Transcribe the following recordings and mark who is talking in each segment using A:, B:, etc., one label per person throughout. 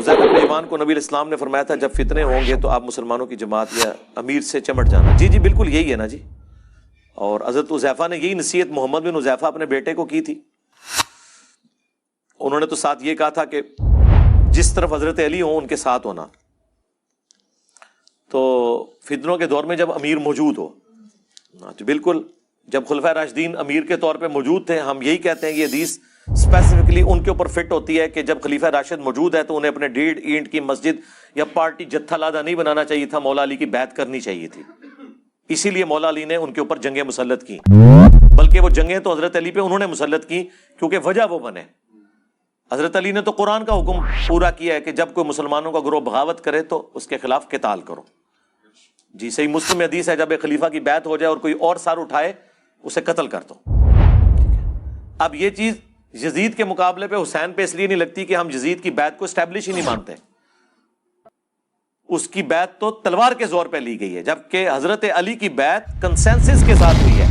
A: حذیفہ بن یمان کو نبی علیہ السلام نے فرمایا تھا جب فتنے ہوں گے تو آپ مسلمانوں کی جماعت یا امیر سے چمٹ جانا. جی بالکل یہی ہے نا جی. اور حضرت حذیفہ نے یہی نصیحت محمد بن حذیفہ اپنے بیٹے کو کی تھی. انہوں نے تو ساتھ یہ کہا تھا کہ جس طرف حضرت علی ہوں ان کے ساتھ ہونا. تو فتنوں کے دور میں جب امیر موجود ہو تو بالکل جب خلفائے راشدین امیر کے طور پہ موجود تھے, ہم یہی کہتے ہیں کہ یہ حدیث اسپیسیفکلی ان کے اوپر فٹ ہوتی ہے کہ جب خلیفہ راشد موجود ہے تو انہیں اپنے 1.5 اینٹ کی مسجد یا پارٹی جتھا لادہ نہیں بنانا چاہیے تھا, مولا علی کی بیعت کرنی چاہیے تھی. اسی لیے مولا علی نے ان کے اوپر جنگیں مسلط کی, بلکہ وہ جنگیں تو حضرت علی پہ انہوں نے مسلط کی کیونکہ وجہ وہ بنے. حضرت علی نے تو قرآن کا حکم پورا کیا ہے کہ جب کوئی مسلمانوں کا گروہ بغاوت کرے تو اس کے خلاف قتال کرو. جی صحیح مسلم میں حدیث ہے جب ایک خلیفہ کی بیعت ہو جائے اور کوئی اور سر اٹھائے اسے قتل کر دو. اب یہ چیز یزید کے مقابلے پہ حسین پہ اس لیے نہیں لگتی کہ ہم یزید کی بیعت کو اسٹیبلش ہی نہیں مانتے. اس کی بیعت تو تلوار کے زور پہ لی گئی ہے, جبکہ حضرت علی کی بیعت کنسنسس کے ساتھ ہوئی ہے.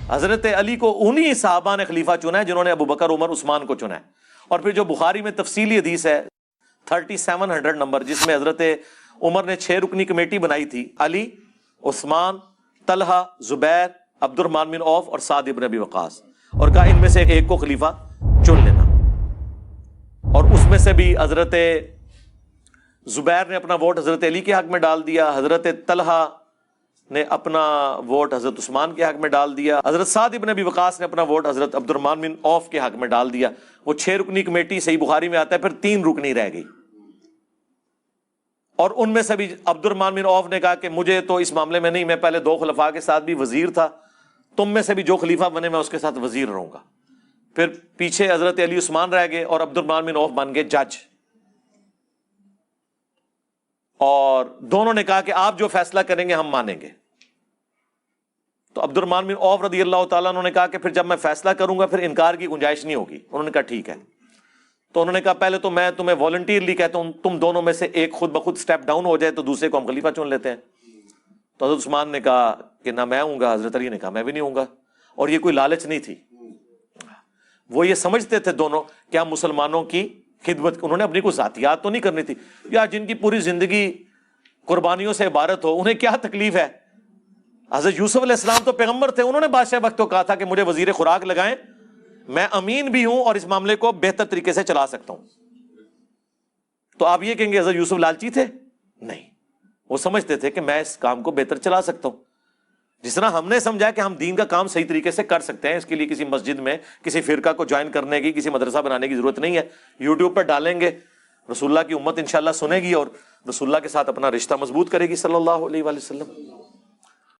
A: حضرت علی کو انہی صحابہ نے خلیفہ چنا ہے جنہوں نے ابو بکر عمر عثمان کو چنا ہے. اور پھر جو بخاری میں تفصیلی حدیث ہے 3700 نمبر, جس میں حضرت عمر نے 6 رکنی کمیٹی بنائی تھی, علی, عثمان, طلحہ, زبیر, عبد الرحمن بن عوف اور سعد ابن ابی وقاص, اور کہا ان میں سے ایک کو خلیفہ چن لینا. اور اس میں سے بھی حضرت زبیر نے اپنا ووٹ حضرت علی کے حق میں ڈال دیا, حضرت طلحہ نے اپنا ووٹ حضرت عثمان کے حق میں ڈال دیا, حضرت سعد ابن ابی وقاص نے اپنا ووٹ حضرت عبد الرحمن بن عوف کے حق میں ڈال دیا. وہ 6 رکنی کمیٹی صحیح بخاری میں آتا ہے, پھر 3 رکنی رہ گئی. اور ان میں سے بھی عبد الرحمن بن عوف نے کہا کہ مجھے تو اس معاملے میں نہیں, میں پہلے 2 خلفاء کے ساتھ بھی وزیر تھا, تم میں سے بھی جو خلیفہ بنے میں اس کے ساتھ وزیر رہوں گا. پھر پیچھے حضرت علی عثمان رہ گئے اور عبد الرحمن بن عوف بن گئے جج. اور دونوں نے کہا کہ آپ جو فیصلہ کریں گے ہم مانیں گے. تو عبد الرحمن بن عوف رضی اللہ تعالیٰ عنہ نے کہا کہ پھر جب میں فیصلہ کروں گا پھر انکار کی گنجائش نہیں ہوگی. انہوں نے کہا ٹھیک ہے. تو انہوں نے کہا پہلے تو میں تمہیں والنٹیئرلی کہتا ہوں تم دونوں میں سے ایک خود بخود سٹیپ ڈاؤن ہو جائے تو دوسرے کو ہم خلیفہ چن لیتے ہیں. تو حضرت عثمان نے کہا کہ نہ میں ہوں گا, حضرت علی نے کہا میں بھی نہیں ہوں گا. اور یہ کوئی لالچ نہیں تھی, وہ یہ سمجھتے تھے دونوں کہ ہم مسلمانوں کی خدمت, انہوں نے اپنی کوئی ذاتیات تو نہیں کرنی تھی. یا جن کی پوری زندگی قربانیوں سے عبارت ہو انہیں کیا تکلیف ہے. حضرت یوسف علیہ السلام تو پیغمبر تھے, انہوں نے بادشاہ وقت کو کہا تھا کہ مجھے وزیر خوراک لگائیں, میں امین بھی ہوں اور اس معاملے کو بہتر طریقے سے چلا سکتا ہوں. تو آپ یہ کہیں گے حضرت یوسف لالچی تھے؟ نہیں, وہ سمجھتے تھے کہ میں اس کام کو بہتر چلا سکتا ہوں. جس طرح ہم نے سمجھا کہ ہم دین کا کام صحیح طریقے سے کر سکتے ہیں, اس کے لیے کسی مسجد میں کسی فرقہ کو جوائن کرنے کی, کسی مدرسہ بنانے کی ضرورت نہیں ہے. یوٹیوب پر ڈالیں گے, رسول اللہ کی امت انشاءاللہ سنے گی اور رسول اللہ کے ساتھ اپنا رشتہ مضبوط کرے گی صلی اللہ علیہ وآلہ وسلم.